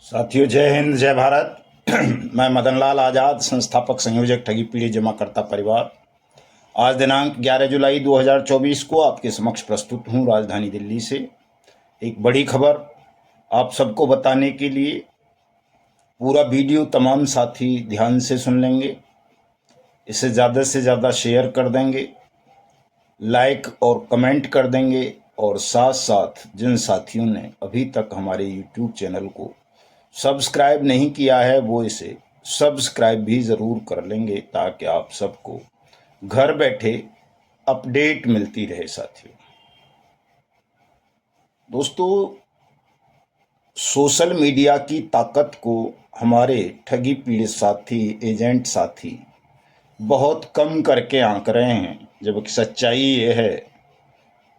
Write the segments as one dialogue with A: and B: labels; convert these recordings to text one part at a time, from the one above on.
A: साथियों, जय हिंद, जय भारत। मैं मदन लाल आज़ाद, संस्थापक संयोजक ठगी पीढ़ी जमाकर्ता परिवार। आज दिनांक 11 जुलाई 2024 को आपके समक्ष प्रस्तुत हूँ राजधानी दिल्ली से एक बड़ी खबर आप सबको बताने के लिए। पूरा वीडियो तमाम साथी ध्यान से सुन लेंगे, इसे ज़्यादा से ज़्यादा शेयर कर देंगे, लाइक और कमेंट कर देंगे, और साथ साथ जिन साथियों ने अभी तक हमारे यूट्यूब चैनल को सब्सक्राइब नहीं किया है वो इसे सब्सक्राइब भी ज़रूर कर लेंगे, ताकि आप सबको घर बैठे अपडेट मिलती रहे। साथियों, दोस्तों, सोशल मीडिया की ताकत को हमारे ठगी पीड़ित साथी, एजेंट साथी बहुत कम करके आंक रहे हैं, जबकि सच्चाई ये है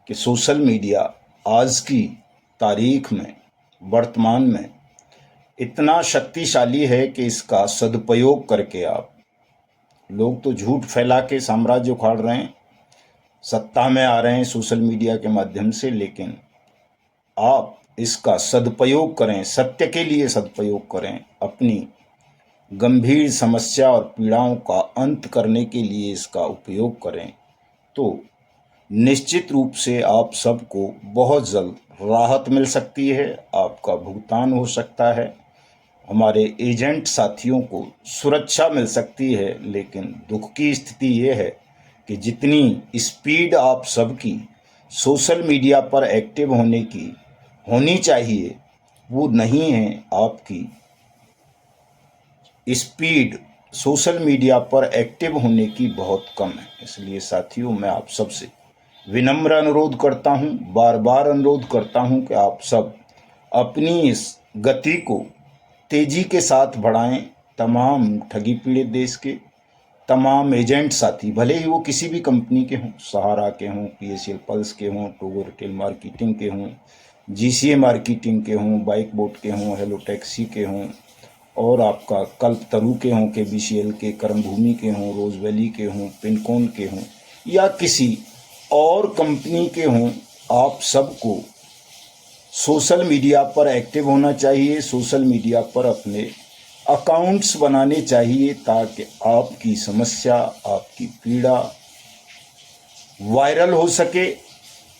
A: कि सोशल मीडिया आज की तारीख में, वर्तमान में इतना शक्तिशाली है कि इसका सदुपयोग करके आप लोग तो झूठ फैला के साम्राज्य उखाड़ रहे हैं, सत्ता में आ रहे हैं सोशल मीडिया के माध्यम से, लेकिन आप इसका सदुपयोग करें, सत्य के लिए सदुपयोग करें, अपनी गंभीर समस्या और पीड़ाओं का अंत करने के लिए इसका उपयोग करें, तो निश्चित रूप से आप सबको बहुत जल्द राहत मिल सकती है, आपका भुगतान हो सकता है, हमारे एजेंट साथियों को सुरक्षा मिल सकती है। लेकिन दुख की स्थिति ये है कि जितनी स्पीड आप सबकी सोशल मीडिया पर एक्टिव होने की होनी चाहिए वो नहीं है। आपकी स्पीड सोशल मीडिया पर एक्टिव होने की बहुत कम है। इसलिए साथियों, मैं आप सबसे विनम्र अनुरोध करता हूं, बार बार अनुरोध करता हूं कि आप सब अपनी इस गति को तेजी के साथ बढ़ाएं। तमाम ठगी पीड़ित देश के तमाम एजेंट साथी, भले ही वो किसी भी कंपनी के हों, सहारा के हों, PSL पल्स के हों, टोगो रिटेल मार्केटिंग के हों, GCA मार्केटिंग के हों, बाइक बोट के हों, हेलो टैक्सी के हों, और आपका कल्पतरु के हों, KBCL के, कर्मभूमि के हों, रोज वैली के हों, पिनकॉन के हों, या किसी और कंपनी के हों, आप सबको सोशल मीडिया पर एक्टिव होना चाहिए। सोशल मीडिया पर अपने अकाउंट्स बनाने चाहिए, ताकि आपकी समस्या, आपकी पीड़ा वायरल हो सके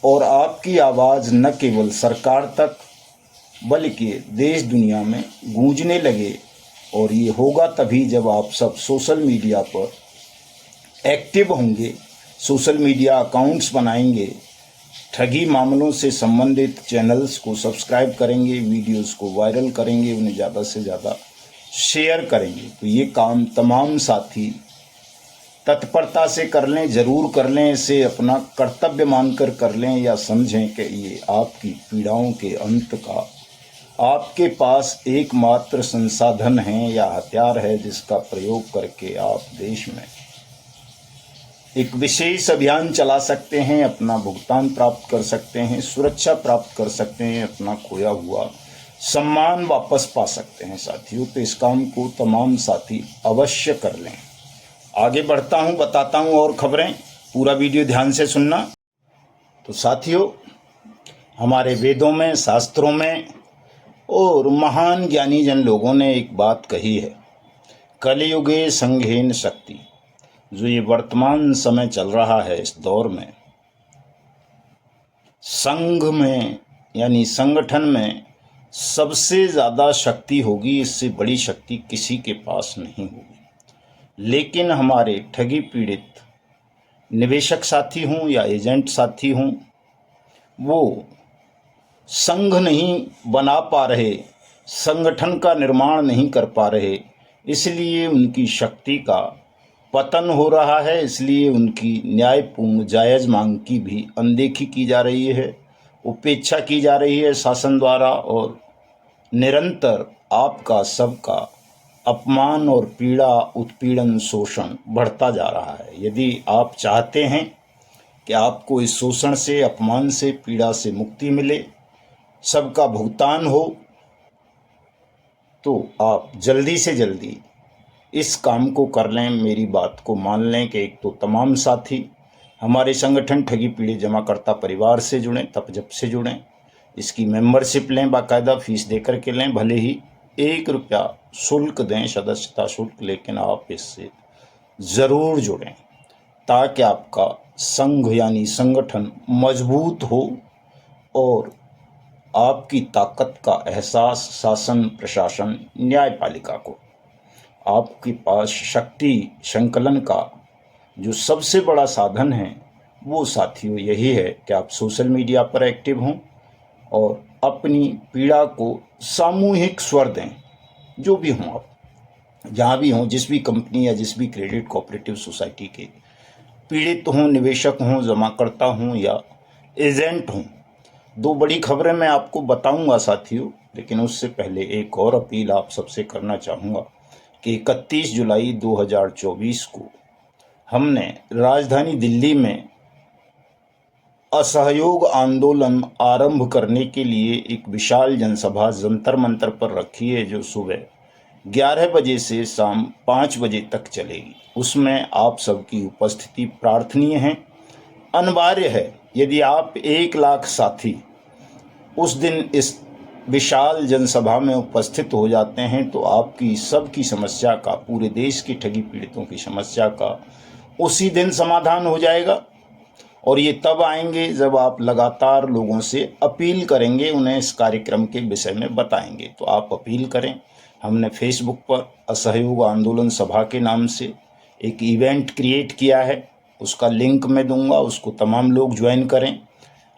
A: और आपकी आवाज़ न केवल सरकार तक बल्कि देश दुनिया में गूंजने लगे। और ये होगा तभी जब आप सब सोशल मीडिया पर एक्टिव होंगे, सोशल मीडिया अकाउंट्स बनाएंगे, ठगी मामलों से संबंधित चैनल्स को सब्सक्राइब करेंगे, वीडियोस को वायरल करेंगे, उन्हें ज़्यादा से ज़्यादा शेयर करेंगे। तो ये काम तमाम साथी तत्परता से कर लें, ज़रूर कर लें, इसे अपना कर्तव्य मानकर कर लें, या समझें कि ये आपकी पीड़ाओं के अंत का आपके पास एकमात्र संसाधन है या हथियार है, जिसका प्रयोग करके आप देश में एक विशेष अभियान चला सकते हैं, अपना भुगतान प्राप्त कर सकते हैं, सुरक्षा प्राप्त कर सकते हैं, अपना खोया हुआ सम्मान वापस पा सकते हैं। साथियों, तो इस काम को तमाम साथी अवश्य कर लें। आगे बढ़ता हूं, बताता हूं और खबरें, पूरा वीडियो ध्यान से सुनना। तो साथियों, हमारे वेदों में, शास्त्रों में और महान ज्ञानी जन लोगों ने एक बात कही है, कलियुगे संघेन शक्ति। जो ये वर्तमान समय चल रहा है, इस दौर में संघ में यानी संगठन में सबसे ज़्यादा शक्ति होगी, इससे बड़ी शक्ति किसी के पास नहीं होगी। लेकिन हमारे ठगी पीड़ित निवेशक साथी हों या एजेंट साथी हों, वो संघ नहीं बना पा रहे, संगठन का निर्माण नहीं कर पा रहे, इसलिए उनकी शक्ति का पतन हो रहा है। इसलिए उनकी न्यायपूर्ण जायज़ मांग की भी अनदेखी की जा रही है, उपेक्षा की जा रही है शासन द्वारा, और निरंतर आपका सबका अपमान और पीड़ा, उत्पीड़न, शोषण बढ़ता जा रहा है। यदि आप चाहते हैं कि आपको इस शोषण से, अपमान से, पीड़ा से मुक्ति मिले, सबका भुगतान हो, तो आप जल्दी से जल्दी इस काम को कर लें, मेरी बात को मान लें कि एक तो तमाम साथी हमारे संगठन ठगी पीढ़ी जमाकर्ता परिवार से जुड़ें, तप जप से जुड़ें, इसकी मेंबरशिप लें, बाकायदा फीस दे कर के लें, भले ही 1 रुपया शुल्क दें, सदस्यता शुल्क, लेकिन आप इससे ज़रूर जुड़ें ताकि आपका संघ यानी संगठन मजबूत हो और आपकी ताकत का एहसास शासन, प्रशासन, न्यायपालिका को, आपके पास शक्ति संकलन का जो सबसे बड़ा साधन है वो साथियों यही है कि आप सोशल मीडिया पर एक्टिव हों और अपनी पीड़ा को सामूहिक स्वर दें। जो भी हों आप, जहाँ भी हों, जिस भी कंपनी या जिस भी क्रेडिट कोऑपरेटिव सोसाइटी के पीड़ित हों, निवेशक हों, जमाकर्ता हों या एजेंट हों। 2 बड़ी खबरें मैं आपको बताऊंगा साथियों, लेकिन उससे पहले एक और अपील आप सबसे करना चाहूँगा कि 31 जुलाई 2024 को हमने राजधानी दिल्ली में असहयोग आंदोलन आरंभ करने के लिए एक विशाल जनसभा जंतर मंतर पर रखी है, जो सुबह 11 बजे से शाम 5 बजे तक चलेगी। उसमें आप सबकी उपस्थिति प्रार्थनीय है, अनिवार्य है। यदि आप 1 लाख साथी उस दिन इस विशाल जनसभा में उपस्थित हो जाते हैं तो आपकी सबकी समस्या का, पूरे देश की ठगी पीड़ितों की समस्या का उसी दिन समाधान हो जाएगा। और ये तब आएंगे जब आप लगातार लोगों से अपील करेंगे, उन्हें इस कार्यक्रम के विषय में बताएंगे। तो आप अपील करें। हमने फेसबुक पर असहयोग आंदोलन सभा के नाम से एक इवेंट क्रिएट किया है, उसका लिंक मैं दूंगा, उसको तमाम लोग ज्वाइन करें।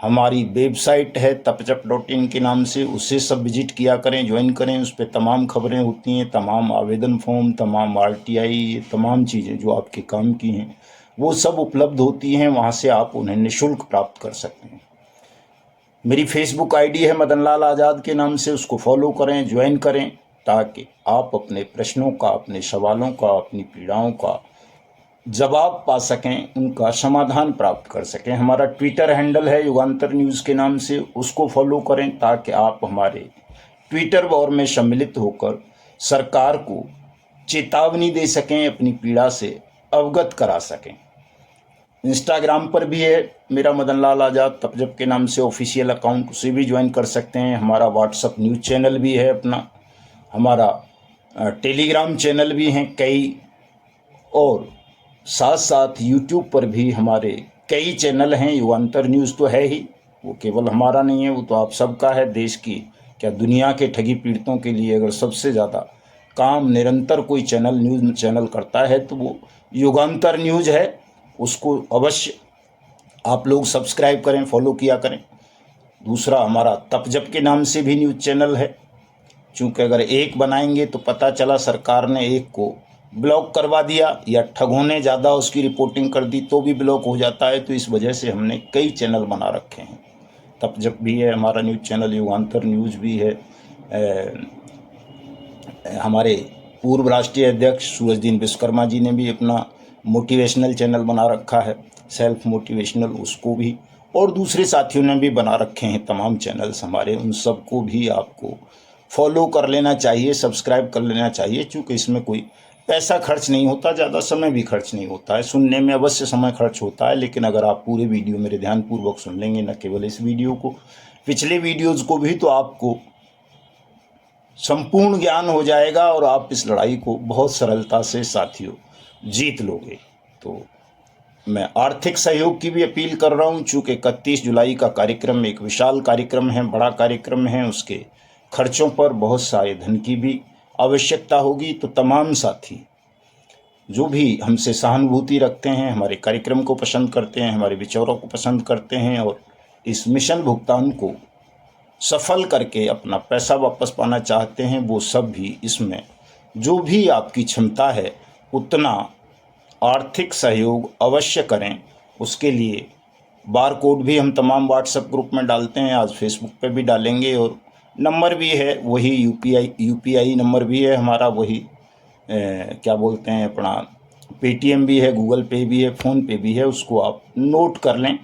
A: हमारी वेबसाइट है tapjap.in के नाम से, उसे सब विजिट किया करें, ज्वाइन करें। उस पर तमाम खबरें होती हैं, तमाम आवेदन फॉर्म, तमाम RTI, ये तमाम चीज़ें जो आपके काम की हैं वो सब उपलब्ध होती हैं। वहाँ से आप उन्हें निःशुल्क प्राप्त कर सकते हैं। मेरी फेसबुक ID है मदन लाल आज़ाद के नाम से, उसको फॉलो करें, ज्वाइन करें, ताकि आप अपने प्रश्नों का, अपने सवालों का, अपनी पीड़ाओं का जवाब पा सकें, उनका समाधान प्राप्त कर सकें। हमारा ट्विटर हैंडल है युगांतर न्यूज़ के नाम से, उसको फॉलो करें ताकि आप हमारे ट्विटर वॉर में सम्मिलित होकर सरकार को चेतावनी दे सकें, अपनी पीड़ा से अवगत करा सकें। इंस्टाग्राम पर भी है मेरा मदन लाल आज़ाद तपजप के नाम से ऑफिशियल अकाउंट, उसे भी ज्वाइन कर सकते हैं। हमारा व्हाट्सअप न्यूज़ चैनल भी है अपना, हमारा टेलीग्राम चैनल भी हैं कई, और साथ साथ यूट्यूब पर भी हमारे कई चैनल हैं। युगांतर न्यूज़ तो है ही, वो केवल हमारा नहीं है, वो तो आप सबका है। देश की क्या दुनिया के ठगी पीड़ितों के लिए अगर सबसे ज़्यादा काम निरंतर कोई चैनल, न्यूज़ चैनल करता है तो वो युगांतर न्यूज़ है। उसको अवश्य आप लोग सब्सक्राइब करें, फॉलो किया करें। दूसरा हमारा तपजप के नाम से भी न्यूज़ चैनल है, चूँकि अगर एक बनाएंगे तो पता चला सरकार ने एक को ब्लॉक करवा दिया या ठगों ने ज़्यादा उसकी रिपोर्टिंग कर दी तो भी ब्लॉक हो जाता है। तो इस वजह से हमने कई चैनल बना रखे हैं। तपजप भी है हमारा न्यूज़ चैनल, युगांतर न्यूज़ भी है। हमारे पूर्व राष्ट्रीय अध्यक्ष सूरजदीन विश्वकर्मा जी ने भी अपना मोटिवेशनल चैनल बना रखा है, सेल्फ मोटिवेशनल, उसको भी, और दूसरे साथियों ने भी बना रखे हैं तमाम चैनल्स हमारे। उन सबको भी आपको फॉलो कर लेना चाहिए, सब्सक्राइब कर लेना चाहिए, चूँकि इसमें कोई पैसा खर्च नहीं होता, ज़्यादा समय भी खर्च नहीं होता है। सुनने में अवश्य समय खर्च होता है, लेकिन अगर आप पूरे वीडियो मेरे ध्यानपूर्वक सुन लेंगे, न केवल इस वीडियो को, पिछले वीडियोज़ को भी, तो आपको संपूर्ण ज्ञान हो जाएगा और आप इस लड़ाई को बहुत सरलता से साथियों जीत लोगे। तो मैं आर्थिक सहयोग की भी अपील कर रहा हूँ, चूँकि 31 जुलाई का कार्यक्रम एक विशाल कार्यक्रम है, बड़ा कार्यक्रम है, उसके खर्चों पर बहुत सारे धन की भी आवश्यकता होगी। तो तमाम साथी जो भी हमसे सहानुभूति रखते हैं, हमारे कार्यक्रम को पसंद करते हैं, हमारे विचारों को पसंद करते हैं और इस मिशन भुगतान को सफल करके अपना पैसा वापस पाना चाहते हैं, वो सब भी इसमें जो भी आपकी क्षमता है उतना आर्थिक सहयोग अवश्य करें। उसके लिए बार कोड भी हम तमाम व्हाट्सएप ग्रुप में डालते हैं, आज फेसबुक पे भी डालेंगे, और नंबर भी है वही, यूपीआई नंबर भी है हमारा वही, क्या बोलते हैं अपना, पेटीएम भी है, गूगल पे भी है, फ़ोन पे भी है, उसको आप नोट कर लें,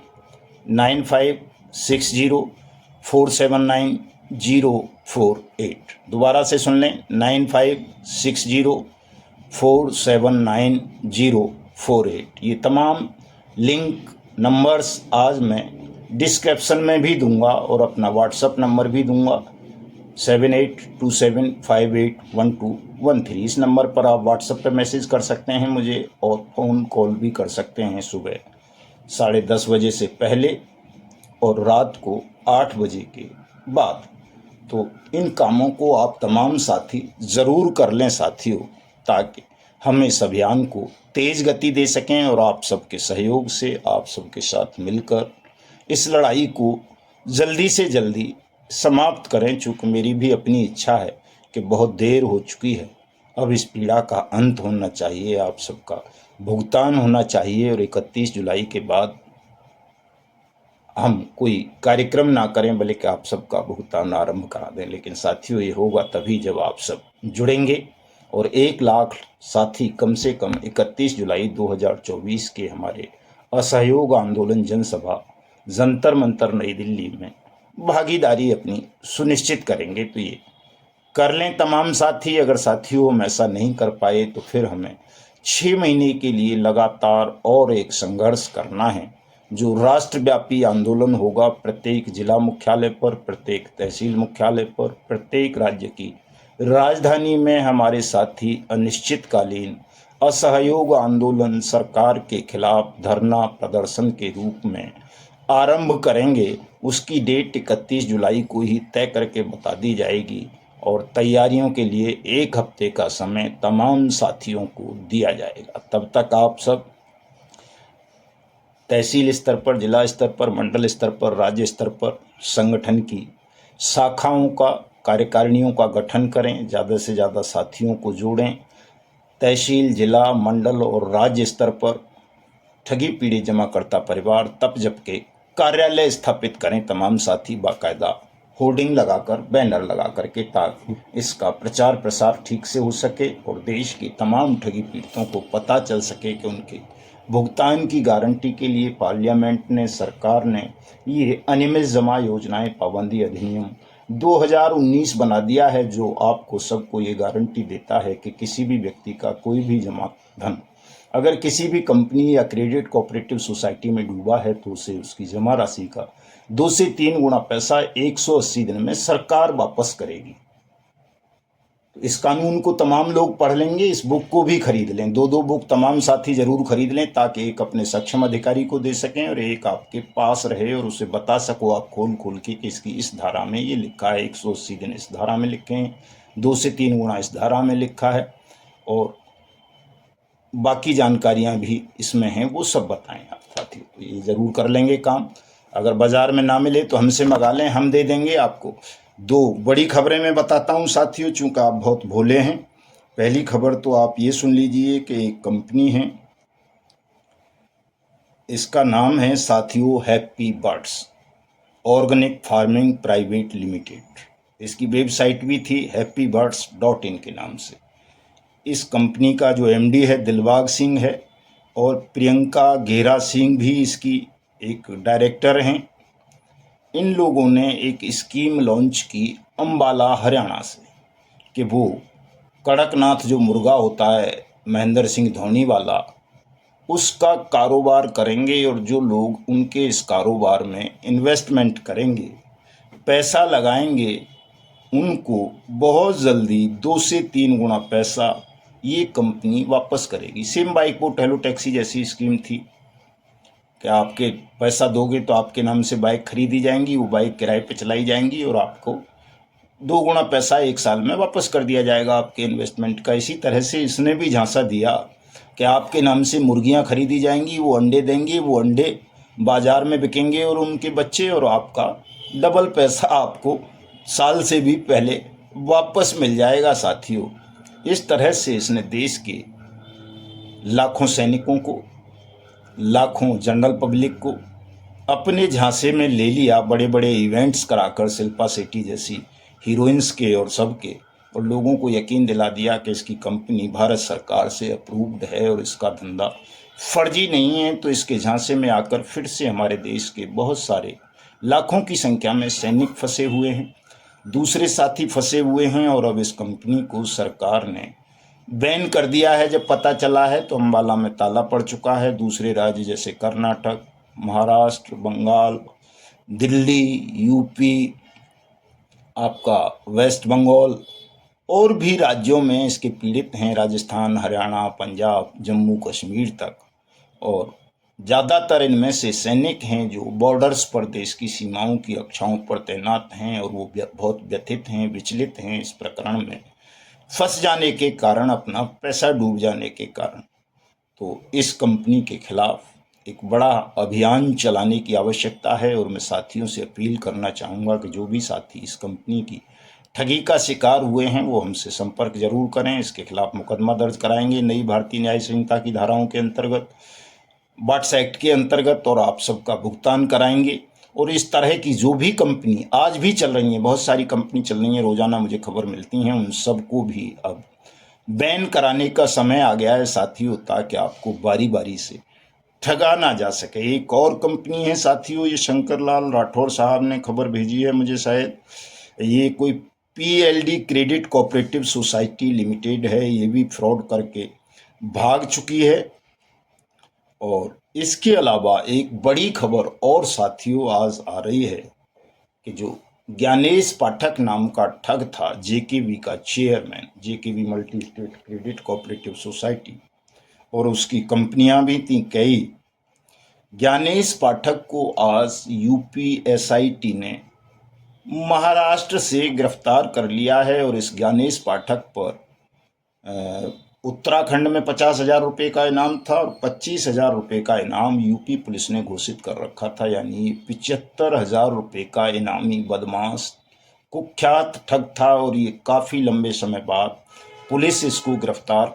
A: 9560479048। दोबारा से सुन लें, 9560479048। ये तमाम लिंक नंबर्स आज मैं डिस्क्रिप्शन में भी दूंगा और अपना व्हाट्सएप नंबर भी दूंगा। 7827581213। इस नंबर पर आप व्हाट्सएप पे मैसेज कर सकते हैं मुझे, और फ़ोन कॉल भी कर सकते हैं सुबह 10:30 बजे से पहले और रात को 8 बजे के बाद। तो इन कामों को आप तमाम साथी ज़रूर कर लें साथियों, ताकि हम इस अभियान को तेज़ गति दे सकें और आप सबके सहयोग से, आप सबके साथ मिलकर इस लड़ाई को जल्दी से जल्दी समाप्त करें। चूँकि मेरी भी अपनी इच्छा है कि बहुत देर हो चुकी है, अब इस पीड़ा का अंत होना चाहिए, आप सबका भुगतान होना चाहिए और 31 जुलाई के बाद हम कोई कार्यक्रम ना करें, बल्कि आप सबका भुगतान आरंभ करा दें। लेकिन साथियों, ये होगा तभी जब आप सब जुड़ेंगे और 1 लाख साथी कम से कम 31 जुलाई 2024 के हमारे असहयोग आंदोलन जनसभा जंतर मंतर नई दिल्ली में भागीदारी अपनी सुनिश्चित करेंगे। तो ये कर लें तमाम साथी। अगर साथियों हम ऐसा नहीं कर पाए तो फिर हमें 6 महीने के लिए लगातार और एक संघर्ष करना है, जो राष्ट्रव्यापी आंदोलन होगा। प्रत्येक जिला मुख्यालय पर, प्रत्येक तहसील मुख्यालय पर, प्रत्येक राज्य की राजधानी में हमारे साथी अनिश्चितकालीन असहयोग आंदोलन सरकार के खिलाफ धरना प्रदर्शन के रूप में आरंभ करेंगे। उसकी डेट 31 जुलाई को ही तय करके बता दी जाएगी और तैयारियों के लिए 1 हफ्ते का समय तमाम साथियों को दिया जाएगा। तब तक आप सब तहसील स्तर पर, जिला स्तर पर, मंडल स्तर पर, राज्य स्तर पर संगठन की शाखाओं का, कार्यकारिणियों का गठन करें, ज़्यादा से ज़्यादा साथियों को जोड़ें। तहसील, जिला, मंडल और राज्य स्तर पर ठगी पीड़ित जमाकर्ता परिवार तप जप के कार्यालय स्थापित करें तमाम साथी, बाकायदा होर्डिंग लगाकर, बैनर लगाकर के, ताकि इसका प्रचार प्रसार ठीक से हो सके और देश के तमाम ठगी पीड़ितों को पता चल सके कि उनके भुगतान की गारंटी के लिए पार्लियामेंट ने, सरकार ने ये अनियमित जमा योजनाएं पाबंदी अधिनियम 2019 बना दिया है, जो आपको सबको ये गारंटी देता है कि किसी भी व्यक्ति का कोई भी जमा धन अगर किसी भी कंपनी या क्रेडिट कोऑपरेटिव सोसाइटी में डूबा है तो उसे उसकी जमा राशि का 2 से 3 गुना पैसा 180 दिन में सरकार वापस करेगी। तो इस कानून को तमाम लोग पढ़ लेंगे। इस बुक को भी खरीद लें, 2-2 बुक तमाम साथी जरूर खरीद लें, ताकि एक अपने सक्षम अधिकारी को दे सकें और एक आपके पास रहे और उसे बता सको आप खोल खोल के कि इसकी इस धारा में ये लिखा है, 180 दिन इस धारा में लिखे हैं, 2 से 3 गुना इस धारा में लिखा है और बाकी जानकारियां भी इसमें हैं, वो सब बताएं आप साथियों। तो ये ज़रूर कर लेंगे काम। अगर बाज़ार में ना मिले तो हमसे मंगा लें, हम दे देंगे आपको। 2 बड़ी खबरें मैं बताता हूं साथियों, चूँकि आप बहुत भोले हैं। पहली खबर तो आप ये सुन लीजिए कि एक कंपनी है, इसका नाम है साथियों happy birds organic farming private limited. इसकी वेबसाइट भी थी happybirds.in के नाम से। इस कंपनी का जो एमडी है दिलबाग सिंह है और प्रियंका घेरा सिंह भी इसकी एक डायरेक्टर हैं। इन लोगों ने एक स्कीम लॉन्च की अंबाला हरियाणा से कि वो कड़कनाथ जो मुर्गा होता है महेंद्र सिंह धोनी वाला, उसका कारोबार करेंगे और जो लोग उनके इस कारोबार में इन्वेस्टमेंट करेंगे, पैसा लगाएंगे, उनको बहुत जल्दी 2 से 3 गुना पैसा ये कंपनी वापस करेगी। सेम बाइक वो हेलो टैक्सी जैसी स्कीम थी कि आपके पैसा दोगे तो आपके नाम से बाइक खरीदी जाएंगी, वो बाइक किराए पे चलाई जाएंगी और आपको 2 गुना पैसा 1 साल में वापस कर दिया जाएगा आपके इन्वेस्टमेंट का। इसी तरह से इसने भी झांसा दिया कि आपके नाम से मुर्गियां खरीदी जाएंगी, वो अंडे देंगे, वो अंडे बाजार में बिकेंगे और उनके बच्चे, और आपका डबल पैसा आपको साल से भी पहले वापस मिल जाएगा साथियों। इस तरह से इसने देश के लाखों सैनिकों को, लाखों जनरल पब्लिक को अपने झांसे में ले लिया, बड़े बड़े इवेंट्स कराकर शिल्पा शेट्टी जैसी हीरोइंस के और सबके, और लोगों को यकीन दिला दिया कि इसकी कंपनी भारत सरकार से अप्रूव्ड है और इसका धंधा फर्जी नहीं है। तो इसके झांसे में आकर फिर से हमारे देश के बहुत सारे लाखों की संख्या में सैनिक फंसे हुए हैं, दूसरे साथी फंसे हुए हैं और अब इस कंपनी को सरकार ने बैन कर दिया है। जब पता चला है तो अंबाला में ताला पड़ चुका है। दूसरे राज्य जैसे कर्नाटक, महाराष्ट्र, बंगाल, दिल्ली, यूपी, आपका वेस्ट बंगाल और भी राज्यों में इसके पीड़ित हैं, राजस्थान, हरियाणा, पंजाब, जम्मू कश्मीर तक। और ज़्यादातर इनमें से सैनिक हैं जो बॉर्डर्स पर देश की सीमाओं की रक्षाओं पर तैनात हैं, और वो बहुत व्यथित हैं, विचलित हैं इस प्रकरण में फंस जाने के कारण, अपना पैसा डूब जाने के कारण। तो इस कंपनी के खिलाफ एक बड़ा अभियान चलाने की आवश्यकता है, और मैं साथियों से अपील करना चाहूँगा कि जो भी साथी इस कंपनी की ठगी का शिकार हुए हैं वो हमसे संपर्क जरूर करें। इसके खिलाफ मुकदमा दर्ज कराएंगे नई भारतीय न्याय संहिता की धाराओं के अंतर्गत, बॉट्स एक्ट के अंतर्गत, और आप सबका भुगतान कराएंगे। और इस तरह की जो भी कंपनी आज भी चल रही हैं, बहुत सारी कंपनी चल रही हैं, रोजाना मुझे खबर मिलती हैं, उन सबको भी अब बैन कराने का समय आ गया है साथियों, ताकि आपको बारी बारी से ठगा ना जा सके। एक और कंपनी है साथियों, ये शंकर लाल राठौर साहब ने खबर भेजी है मुझे, शायद ये कोई PLD credit cooperative society limited है, ये भी फ्रॉड करके भाग चुकी है। और इसके अलावा एक बड़ी खबर और साथियों आज आ रही है कि जो ज्ञानेश पाठक नाम का ठग था, JKB का chairman, JKB multi state credit cooperative society, और उसकी कंपनियां भी थी कई। ज्ञानेश पाठक को आज UP SIT ने महाराष्ट्र से गिरफ्तार कर लिया है, और इस ज्ञानेश पाठक पर उत्तराखंड में 50,000 रुपये का इनाम था, और 25,000 रुपये का इनाम UP पुलिस ने घोषित कर रखा था। यानी 75,000 रुपये का इनामी बदमाश कुख्यात ठग था, और ये काफ़ी लंबे समय बाद पुलिस इसको गिरफ्तार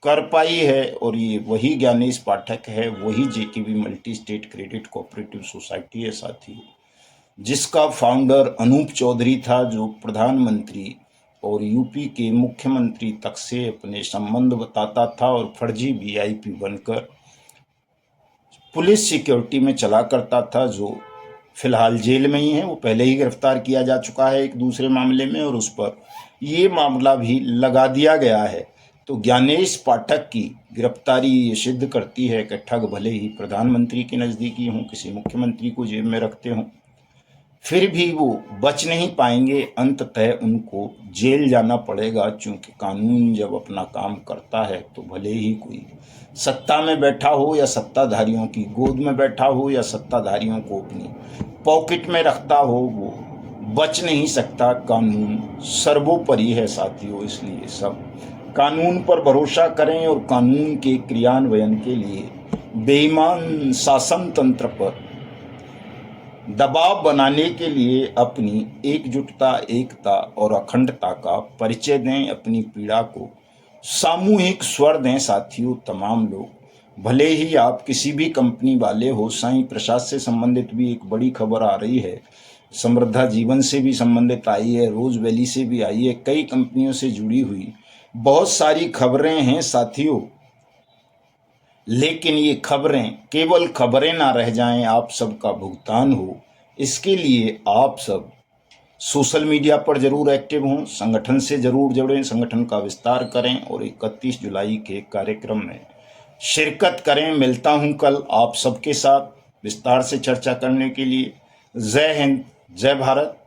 A: कर पाई है। और ये वही ज्ञानेश पाठक है, वही JKB multi state credit cooperative society है साथियों, जिसका फाउंडर अनूप चौधरी था, जो प्रधानमंत्री और UP के मुख्यमंत्री तक से अपने संबंध बताता था, और फर्जी VIP बनकर पुलिस सिक्योरिटी में चला करता था, जो फिलहाल जेल में ही है। वो पहले ही गिरफ्तार किया जा चुका है एक दूसरे मामले में, और उस पर ये मामला भी लगा दिया गया है। तो ज्ञानेश पाठक की गिरफ्तारी ये सिद्ध करती है कि ठग भले ही प्रधानमंत्री के नज़दीकी हों, किसी मुख्यमंत्री को जेब में रखते हों, फिर भी वो बच नहीं पाएंगे, अंततः उनको जेल जाना पड़ेगा। क्योंकि कानून जब अपना काम करता है तो भले ही कोई सत्ता में बैठा हो, या सत्ताधारियों की गोद में बैठा हो, या सत्ताधारियों को अपनी पॉकेट में रखता हो, वो बच नहीं सकता। कानून सर्वोपरि है साथियों, इसलिए सब कानून पर भरोसा करें, और कानून के क्रियान्वयन के लिए बेईमान शासन तंत्र पर दबाव बनाने के लिए अपनी एकजुटता, एकता और अखंडता का परिचय दें, अपनी पीड़ा को सामूहिक स्वर दें साथियों। तमाम लोग, भले ही आप किसी भी कंपनी वाले हो, साईं प्रसाद से संबंधित भी एक बड़ी खबर आ रही है, समृद्धा जीवन से भी संबंधित आई है, रोज वैली से भी आई है, कई कंपनियों से जुड़ी हुई बहुत सारी खबरें हैं साथियों। लेकिन ये खबरें केवल खबरें ना रह जाएं, आप सबका भुगतान हो, इसके लिए आप सब सोशल मीडिया पर जरूर एक्टिव हों, संगठन से जरूर जुड़ें, संगठन का विस्तार करें, और 31 जुलाई के कार्यक्रम में शिरकत करें। मिलता हूं कल आप सबके साथ विस्तार से चर्चा करने के लिए। जय हिंद, जय भारत।